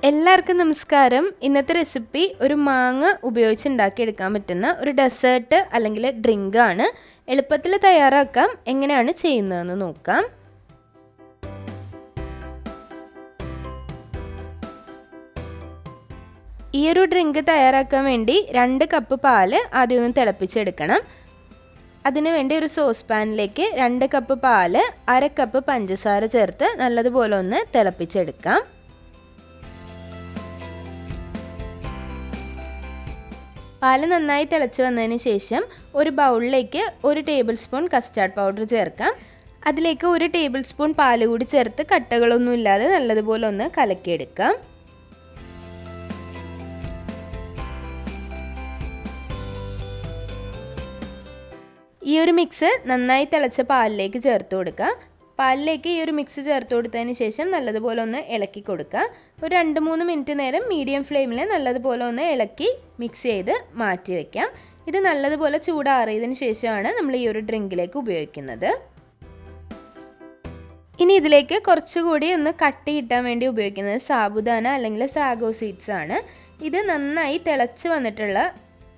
എല്ലാവർക്കും നമസ്കാരം. ഇന്നത്തെ റെസിപ്പി ഒരു മാങ്ങ ഉപയോഗിച്ച് ഉണ്ടാക്കിയെടുക്കാൻ പറ്റുന്ന ഒരു ഡെസേർട്ട് അല്ലെങ്കിൽ ഡ്രിങ്ക് ആണ്. എളുപ്പത്തിൽ തയ്യാറാക്കാം. എങ്ങനെയാണ് ചെയ്യുന്നതെന്ന് നോക്കാം. ഈ ഒരു ഡ്രിങ്ക് തയ്യാറാക്കാൻ വേണ്ടി 2 കപ്പ് പാല് ആദ്യം ഒന്ന് തിളപ്പിച്ചെടുക്കണം. അതിനുവേണ്ടി ഒരു സോസ് പാനിലേക്ക് 2 കപ്പ് പാല് 1/2 കപ്പ് പഞ്ചസാര ചേർത്ത് നല്ലതുപോലെ ഒന്ന് തിളപ്പിച്ചെടുക്കാം. പാല് നന്നായി തിളച്ച് വന്നതിന് ശേഷം ഒരു ബൗളിലേക്ക് 1 ടേബിൾ സ്പൂൺ കസ്റ്റാർഡ് പൗഡർ ചേർക്കാം. അതിലേക്ക് 1 ടേബിൾ സ്പൂൺ പാല് കൂടി ചേർത്ത് കട്ടകളൊന്നും ഇല്ലാതെ നല്ലതുപോലെ ഒന്ന് കലക്കിയെടുക്കാം. ഈ ഒരു മിക്സ് നന്നായി തിളച്ച പാലിലേക്ക് ചേർത്ത് കൊടുക്കുക. പാലിലേക്ക് ഈ ഒരു മിക്സ് ചേർത്ത് കൊടുത്തതിന് ശേഷം നല്ലതുപോലെ ഒന്ന് ഇളക്കി കൊടുക്കുക. ഒരു 2-3 മിനിറ്റ് നേരം മീഡിയം ഫ്ലെയിമിൽ നല്ലതുപോലെ ഒന്ന് ഇളക്കി മിക്സ് ചെയ്ത് മാറ്റി വയ്ക്കാം. ഇത് നല്ലതുപോലെ ചൂടാറിയതിന് ശേഷമാണ് നമ്മൾ ഈ ഒരു ഡ്രിങ്കിലേക്ക് ഉപയോഗിക്കുന്നത്. ഇനി ഇതിലേക്ക് കുറച്ചുകൂടി ഒന്ന് കട്ടി കിട്ടാൻ വേണ്ടി ഉപയോഗിക്കുന്നത് സാബുദാന അല്ലെങ്കിൽ സാഗോ സീഡ്സ് ആണ്. ഇത് നന്നായി തിളച്ച് വന്നിട്ടുള്ള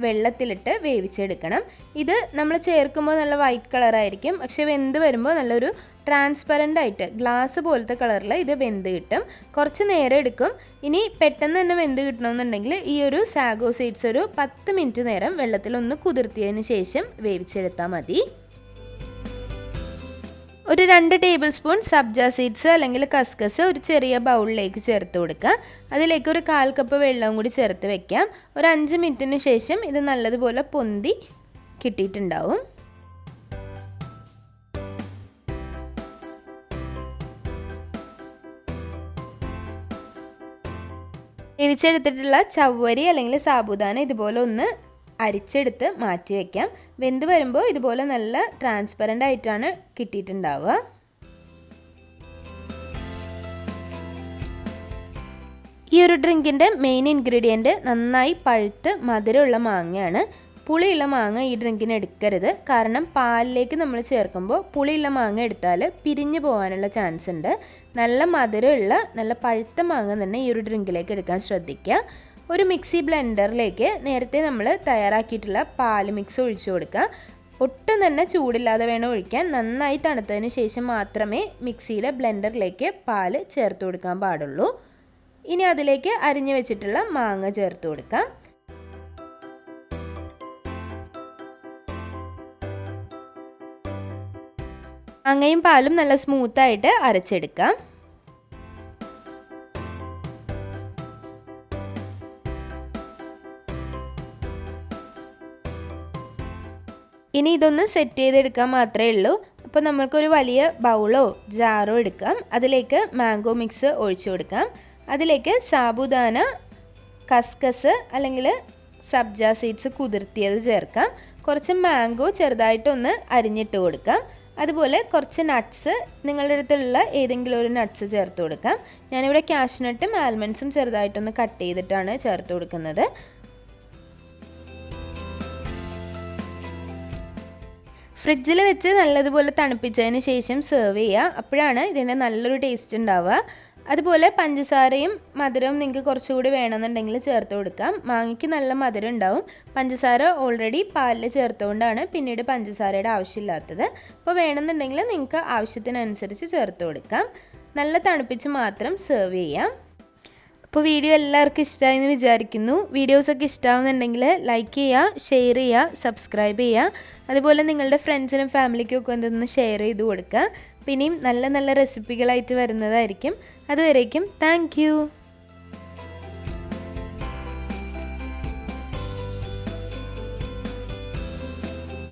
വെള്ളത്തിലിട്ട് വേവിച്ചെടുക്കണം. ഇത് നമ്മൾ ചേർക്കുമ്പോൾ നല്ല വൈറ്റ് കളറായിരിക്കും, പക്ഷെ വെന്ത് വരുമ്പോൾ നല്ലൊരു ട്രാൻസ്പെറൻ്റ് ആയിട്ട് ഗ്ലാസ് പോലത്തെ കളറിൽ ഇത് വെന്ത് കിട്ടും. കുറച്ച് നേരം എടുക്കും. ഇനി പെട്ടെന്ന് തന്നെ വെന്ത് കിട്ടണമെന്നുണ്ടെങ്കിൽ ഈ ഒരു സാഗോ സീഡ്സ് ഒരു 10 മിനിറ്റ് നേരം വെള്ളത്തിലൊന്ന് കുതിർത്തിയതിന് ശേഷം വേവിച്ചെടുത്താൽ മതി. ഒരു 2 ടേബിൾ സ്പൂൺ സബ്ജ സീഡ്സ് അല്ലെങ്കിൽ കസ്കസ് ഒരു ചെറിയ ബൗളിലേക്ക് ചേർത്ത് കൊടുക്കുക. അതിലേക്ക് ഒരു 1/4 കപ്പ് വെള്ളവും കൂടി ചേർത്ത് വെക്കാം. ഒരു 5 മിനിറ്റിന് ശേഷം ഇത് നല്ലതുപോലെ പൊന്തി കിട്ടിയിട്ടുണ്ടാവും. വേവിച്ചെടുത്തിട്ടുള്ള ചവ്വരി അല്ലെങ്കിൽ സാബുദാന ഇതുപോലെ ഒന്ന് അരിച്ചെടുത്ത് മാറ്റി വയ്ക്കാം. വെന്ത് വരുമ്പോൾ ഇതുപോലെ നല്ല ട്രാൻസ്പെറൻ്റ് ആയിട്ടാണ് കിട്ടിയിട്ടുണ്ടാവുക. ഈ ഒരു ഡ്രിങ്കിൻ്റെ മെയിൻ ഇൻഗ്രീഡിയൻറ്റ് നന്നായി പഴുത്ത് മധുരമുള്ള മാങ്ങയാണ്. പുളിയുള്ള മാങ്ങ ഈ ഡ്രിങ്കിന് എടുക്കരുത്. കാരണം പാലിലേക്ക് നമ്മൾ ചേർക്കുമ്പോൾ പുളിയുള്ള മാങ്ങ എടുത്താൽ പിരിഞ്ഞു പോകാനുള്ള ചാൻസ് ഉണ്ട്. നല്ല മധുരമുള്ള നല്ല പഴുത്ത മാങ്ങ തന്നെ ഈ ഒരു ഡ്രിങ്കിലേക്ക് എടുക്കാൻ ശ്രദ്ധിക്കുക. ഒരു മിക്സി ബ്ലെൻഡറിലേക്ക് നേരത്തെ നമ്മൾ തയ്യാറാക്കിയിട്ടുള്ള പാൽ മിക്സ് ഒഴിച്ചു കൊടുക്കുക. ഒട്ടും തന്നെ ചൂടില്ലാതെ വേണം ഒഴിക്കാൻ. നന്നായി തണുത്തതിന് ശേഷം മാത്രമേ മിക്സിയുടെ ബ്ലെൻഡറിലേക്ക് പാൽ ചേർത്ത് കൊടുക്കാൻ പാടുള്ളൂ. ഇനി അതിലേക്ക് അരിഞ്ഞു വെച്ചിട്ടുള്ള മാങ്ങ ചേർത്ത് കൊടുക്കാം. മാങ്ങയും പാലും നല്ല സ്മൂത്തായിട്ട് അരച്ചെടുക്കാം. ഇനി ഇതൊന്ന് സെറ്റ് ചെയ്തെടുക്കാൻ മാത്രമേ ഉള്ളൂ. അപ്പോൾ നമ്മൾക്കൊരു വലിയ ബൗളോ ജാറോ എടുക്കാം. അതിലേക്ക് മാംഗോ മിക്സ് ഒഴിച്ചു കൊടുക്കാം. അതിലേക്ക് സാബുദാന, കസ്കസ് അല്ലെങ്കിൽ സബ്ജ സീഡ്സ് കുതിർത്തിയത് ചേർക്കാം. കുറച്ച് മാംഗോ ചെറുതായിട്ടൊന്ന് അരിഞ്ഞിട്ട് കൊടുക്കാം. അതുപോലെ കുറച്ച് നട്ട്സ്, നിങ്ങളുടെ അടുത്തുള്ള ഏതെങ്കിലും ഒരു നട്ട്സ് ചേർത്ത് കൊടുക്കാം. ഞാനിവിടെ കാഷ്നട്ടും ആൽമണ്ട്സും ചെറുതായിട്ടൊന്ന് കട്ട് ചെയ്തിട്ടാണ് ചേർത്ത് കൊടുക്കുന്നത്. ഫ്രിഡ്ജിൽ വെച്ച് നല്ലതുപോലെ തണുപ്പിച്ചതിന് ശേഷം സെർവ് ചെയ്യുക. അപ്പോഴാണ് ഇതിന് നല്ലൊരു ടേസ്റ്റ് ഉണ്ടാവുക. അതുപോലെ പഞ്ചസാരയും മധുരവും നിങ്ങൾക്ക് കുറച്ചുകൂടി വേണമെന്നുണ്ടെങ്കിൽ ചേർത്ത് കൊടുക്കാം. മാങ്ങയ്ക്ക് നല്ല മധുരം ഉണ്ടാവും. പഞ്ചസാര ഓൾറെഡി പാലിൽ ചേർത്തുകൊണ്ടാണ് പിന്നീട് പഞ്ചസാരയുടെ ആവശ്യമില്ലാത്തത്. അപ്പോൾ വേണമെന്നുണ്ടെങ്കിൽ നിങ്ങൾക്ക് ആവശ്യത്തിനനുസരിച്ച് ചേർത്ത് കൊടുക്കാം. നല്ല തണുപ്പിച്ച് മാത്രം സെർവ് ചെയ്യാം. അപ്പോൾ വീഡിയോ എല്ലാവർക്കും ഇഷ്ടമായെന്ന് വിചാരിക്കുന്നു. വീഡിയോസൊക്കെ ഇഷ്ടമാവുന്നുണ്ടെങ്കിൽ ലൈക്ക് ചെയ്യുക, ഷെയർ ചെയ്യുക, സബ്സ്ക്രൈബ് ചെയ്യുക. അതുപോലെ നിങ്ങളുടെ ഫ്രണ്ട്സിനും ഫാമിലിക്കും ഒക്കെ എന്തെന്ന് ഷെയർ ചെയ്ത് കൊടുക്കുക. പിന്നെയും നല്ല നല്ല റെസിപ്പികളായിട്ട് വരുന്നതായിരിക്കും. അതുവരേക്കും താങ്ക് യു.